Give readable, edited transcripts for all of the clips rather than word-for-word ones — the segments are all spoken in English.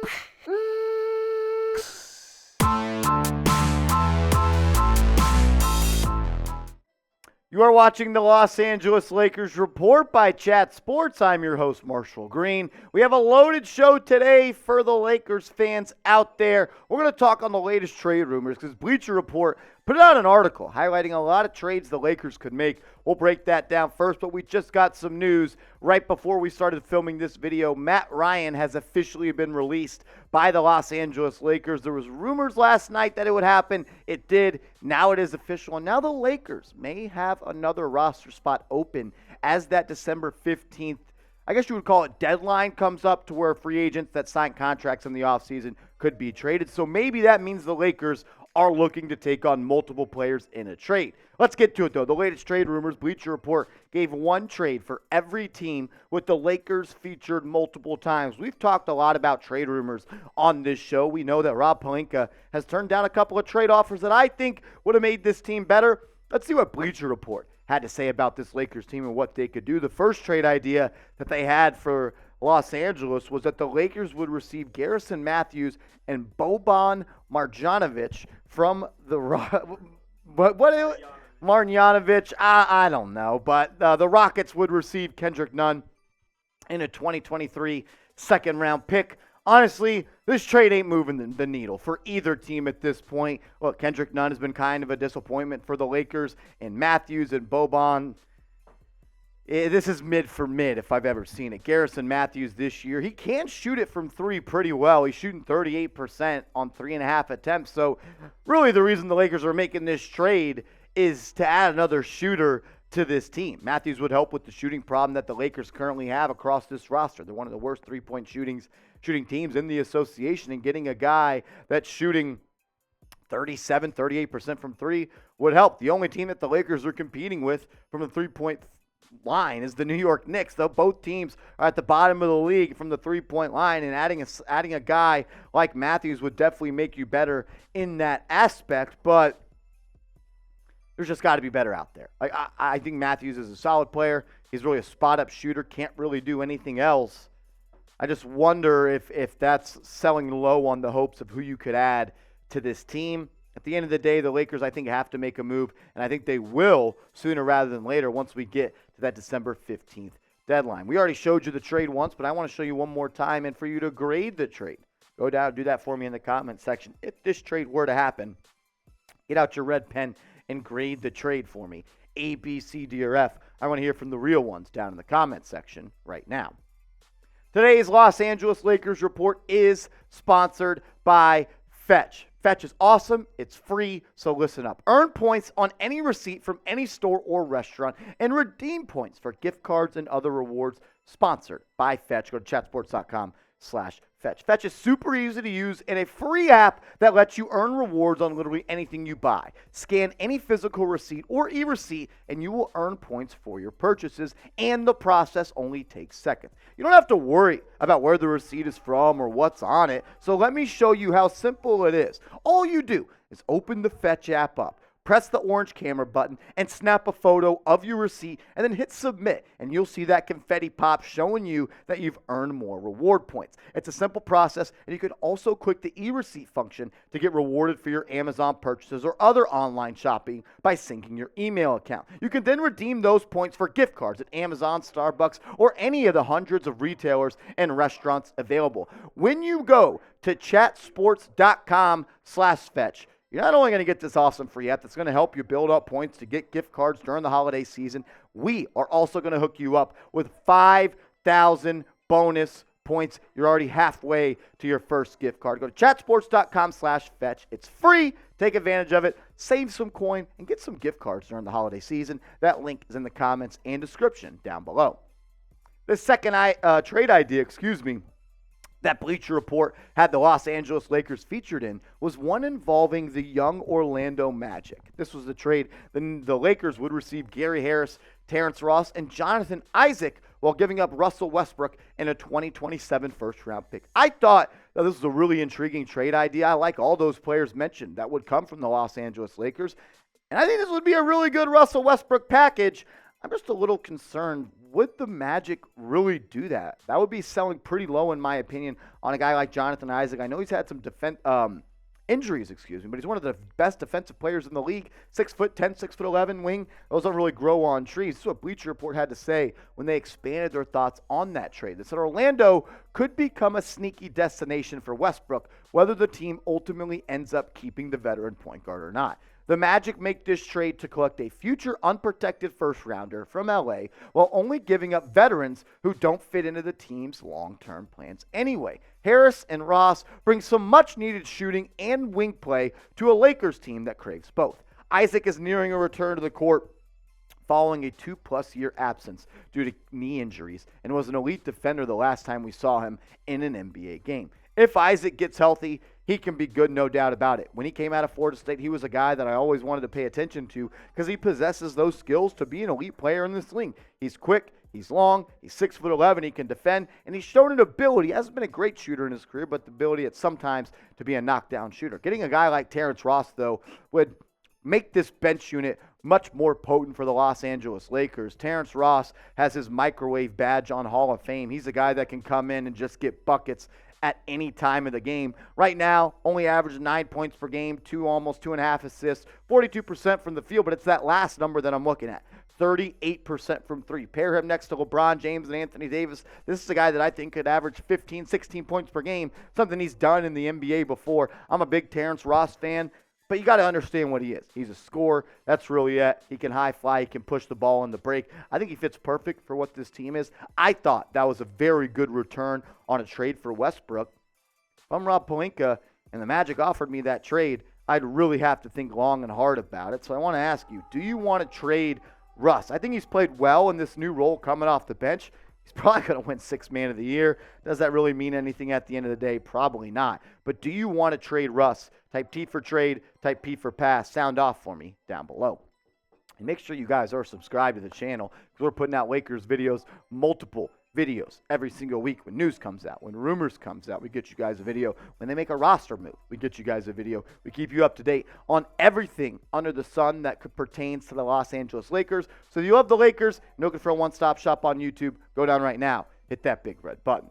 You are watching the Los Angeles Lakers Report by Chat Sports. I'm your host, Marshall Green. We have a loaded show today for the Lakers fans out there. We're going to talk on the latest trade rumors because Bleacher Report put out an article highlighting a lot of trades the Lakers could make. We'll break that down first, but we just got some news right before we started filming this video. Matt Ryan has officially been released by the Los Angeles Lakers. There was rumors last night that it would happen. It did. Now it is official, and now the Lakers may have another roster spot open as that December 15th, I guess you would call it, deadline comes up to where free agents that sign contracts in the offseason could be traded. So maybe that means the Lakers are looking to take on multiple players in a trade. Let's get to it, though. The latest trade rumors, Bleacher Report gave one trade for every team with the Lakers featured multiple times. We've talked a lot about trade rumors on this show. We know that Rob Pelinka has turned down a couple of trade offers that I think would have made this team better. Let's see what Bleacher Report had to say about this Lakers team and what they could do. The first trade idea that they had for Los Angeles was that the Lakers would receive Garrison Matthews and Boban Marjanovic from the Marjanovic, I don't know, but the Rockets would receive Kendrick Nunn in a 2023 second-round pick. Honestly, this trade ain't moving the needle for either team at this point. Well, Kendrick Nunn has been kind of a disappointment for the Lakers, and Matthews and Boban, this is mid for mid if I've ever seen it. Garrison Matthews this year, he can shoot it from three pretty well. He's shooting 38% on 3.5 attempts. So really the reason the Lakers are making this trade is to add another shooter to this team. Matthews would help with the shooting problem that the Lakers currently have across this roster. They're one of the worst three-point shooting teams in the association, and getting a guy that's shooting 37, 38% from three would help. The only team that the Lakers are competing with from the three-point line is the New York Knicks, though both teams are at the bottom of the league from the three-point line, and adding a guy like Matthews would definitely make you better in that aspect, but there's just got to be better out there. I think Matthews is a solid player. He's really a spot-up shooter, can't really do anything else. I just wonder if that's selling low on the hopes of who you could add to this team. At the end of the day, the Lakers, I think, have to make a move, and I think they will sooner rather than later once we get to that December 15th deadline. We already showed you the trade once, but I want to show you one more time and for you to grade the trade. Go down, do that for me in the comment section. If this trade were to happen, get out your red pen and grade the trade for me. A, B, C, D, or F. I want to hear from the real ones down in the comment section right now. Today's Los Angeles Lakers Report is sponsored by Fetch. Fetch is awesome. It's free, so listen up. Earn points on any receipt from any store or restaurant and redeem points for gift cards and other rewards sponsored by Fetch. Go to chatsports.com/Fetch. Fetch is super easy to use and a free app that lets you earn rewards on literally anything you buy. Scan any physical receipt or e-receipt and you will earn points for your purchases, and the process only takes seconds. You don't have to worry about where the receipt is from or what's on it, so let me show you how simple it is. All you do is open the Fetch app up, press the orange camera button, and snap a photo of your receipt, and then hit submit, and you'll see that confetti pop showing you that you've earned more reward points. It's a simple process, and you can also click the e-receipt function to get rewarded for your Amazon purchases or other online shopping by syncing your email account. You can then redeem those points for gift cards at Amazon, Starbucks, or any of the hundreds of retailers and restaurants available. When you go to chatsports.com/Fetch, you're not only going to get this awesome free app that's going to help you build up points to get gift cards during the holiday season, we are also going to hook you up with 5,000 bonus points. You're already halfway to your first gift card. Go to chatsports.com/Fetch. It's free. Take advantage of it. Save some coin and get some gift cards during the holiday season. That link is in the comments and description down below. The second trade idea, that Bleacher Report had the Los Angeles Lakers featured in was one involving the young Orlando Magic. This was the trade. The Lakers would receive Gary Harris, Terrence Ross, and Johnathan Isaac while giving up Russell Westbrook in a 2027 first-round pick. I thought that this was a really intriguing trade idea. I like all those players mentioned that would come from the Los Angeles Lakers, and I think this would be a really good Russell Westbrook package. I'm just a little concerned would the Magic really do that? That would be selling pretty low, in my opinion, on a guy like Johnathan Isaac. I know he's had some injuries, but he's one of the best defensive players in the league. 6'10", 6'11" wing. Those don't really grow on trees. This is what Bleacher Report had to say when they expanded their thoughts on that trade. They said Orlando could become a sneaky destination for Westbrook, whether the team ultimately ends up keeping the veteran point guard or not. The Magic make this trade to collect a future unprotected first-rounder from LA while only giving up veterans who don't fit into the team's long-term plans anyway. Harris and Ross bring some much-needed shooting and wing play to a Lakers team that craves both. Isaac is nearing a return to the court following a 2+ year absence due to knee injuries and was an elite defender the last time we saw him in an NBA game. If Isaac gets healthy, he can be good, no doubt about it. When he came out of Florida State, he was a guy that I always wanted to pay attention to because he possesses those skills to be an elite player in this league. He's quick, he's long, he's 6'11", he can defend, and he's shown an ability. He hasn't been a great shooter in his career, but the ability at sometimes to be a knockdown shooter. Getting a guy like Terrence Ross, though, would make this bench unit much more potent for the Los Angeles Lakers. Terrence Ross has his microwave badge on Hall of Fame. He's a guy that can come in and just get buckets at any time of the game. Right now, only averaged 9 points per game, almost 2.5 assists, 42% from the field, but it's that last number that I'm looking at. 38% from three. Pair him next to LeBron James and Anthony Davis. This is a guy that I think could average 15, 16 points per game, something he's done in the NBA before. I'm a big Terrence Ross fan. But you got to understand what he is. He's a scorer. That's really it. He can high fly. He can push the ball in the break. I think he fits perfect for what this team is. I thought that was a very good return on a trade for Westbrook. If I'm Rob Pelinka and the Magic offered me that trade, I'd really have to think long and hard about it. So I want to ask you, do you want to trade Russ? I think he's played well in this new role coming off the bench. He's probably going to win Sixth Man of the Year. Does that really mean anything at the end of the day? Probably not. But do you want to trade Russ? Type T for trade, type P for pass. Sound off for me down below. And make sure you guys are subscribed to the channel because we're putting out Lakers videos, multiple videos every single week. When news comes out, when rumors comes out, we get you guys a video. When they make a roster move, we get you guys a video. We keep you up to date on everything under the sun that pertains to the Los Angeles Lakers. So if you love the Lakers and looking for a one-stop shop on YouTube, go down right now. Hit that big red button.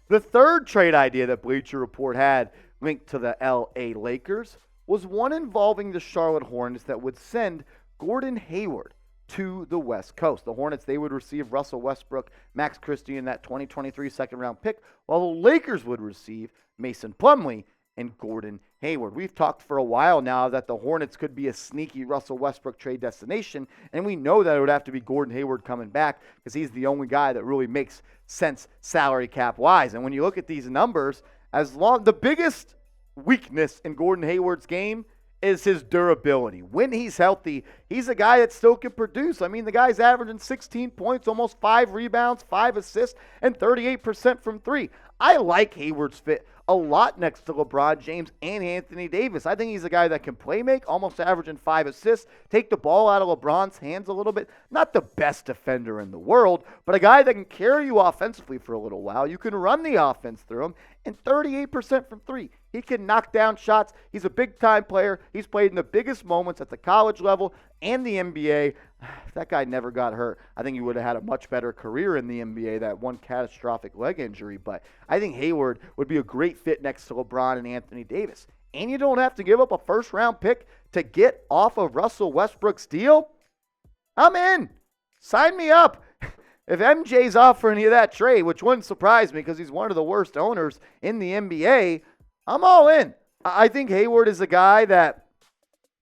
The third trade idea that Bleacher Report had linked to the LA Lakers was one involving the Charlotte Hornets that would send Gordon Hayward to the West Coast. The Hornets, they would receive Russell Westbrook, Max Christie in that 2023 second-round pick, while the Lakers would receive Mason Plumlee and Gordon Hayward. We've talked for a while now that the Hornets could be a sneaky Russell Westbrook trade destination, and we know that it would have to be Gordon Hayward coming back because he's the only guy that really makes sense salary cap-wise. And when you look at these numbers, the biggest weakness in Gordon Hayward's game is his durability. When he's healthy, he's a guy that still can produce. I mean, the guy's averaging 16 points, almost 5 rebounds, 5 assists, and 38% from three. I like Hayward's fit a lot next to LeBron James and Anthony Davis. I think he's a guy that can play make, almost averaging 5 assists, take the ball out of LeBron's hands a little bit. Not the best defender in the world, but a guy that can carry you offensively for a little while. You can run the offense through him, and 38% from three. He can knock down shots. He's a big-time player. He's played in the biggest moments at the college level and the NBA. If that guy never got hurt, I think he would have had a much better career in the NBA, that one catastrophic leg injury. But I think Hayward would be a great fit next to LeBron and Anthony Davis. And you don't have to give up a first-round pick to get off of Russell Westbrook's deal. I'm in. Sign me up. If MJ's offering you that trade, which wouldn't surprise me because he's one of the worst owners in the NBA, I'm all in. I think Hayward is a guy that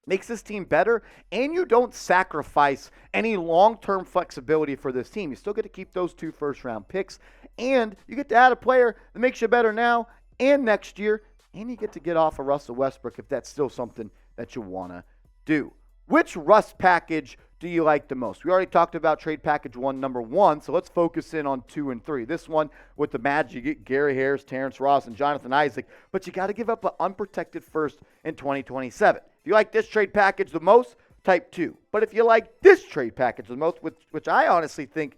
makes this team better, and you don't sacrifice any long-term flexibility for this team. You still get to keep those 2 first-round picks, and you get to add a player that makes you better now and next year, and you get to get off of Russell Westbrook if that's still something that you want to do. Which Russ package do you like the most? We already talked about trade package number 1, so let's focus in on 2 and 3. This one with the Magic, you get Gary Harris, Terrence Ross, and Johnathan Isaac, but you got to give up an unprotected first in 2027. If you like this trade package the most, type 2. But if you like this trade package the most, which I honestly think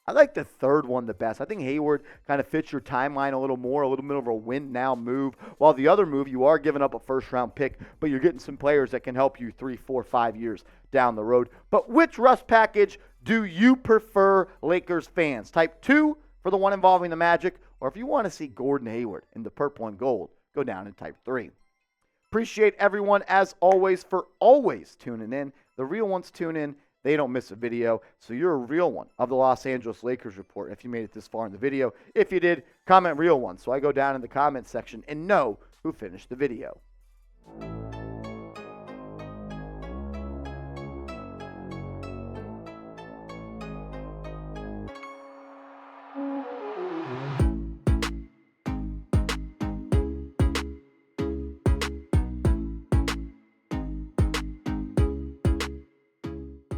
I like the third one the best. I think Hayward kind of fits your timeline a little more, a little bit of a win-now move. While the other move, you are giving up a first-round pick, but you're getting some players that can help you 3, 4, 5 years down the road. But which Russ package do you prefer, Lakers fans? Type 2 for the one involving the Magic, or if you want to see Gordon Hayward in the purple and gold, go down and type 3. Appreciate everyone, as always, for always tuning in. The real ones tune in. They don't miss a video, so you're a real one of the Los Angeles Lakers Report if you made it this far in the video. If you did, comment real one, so I go down in the comment section and know who finished the video.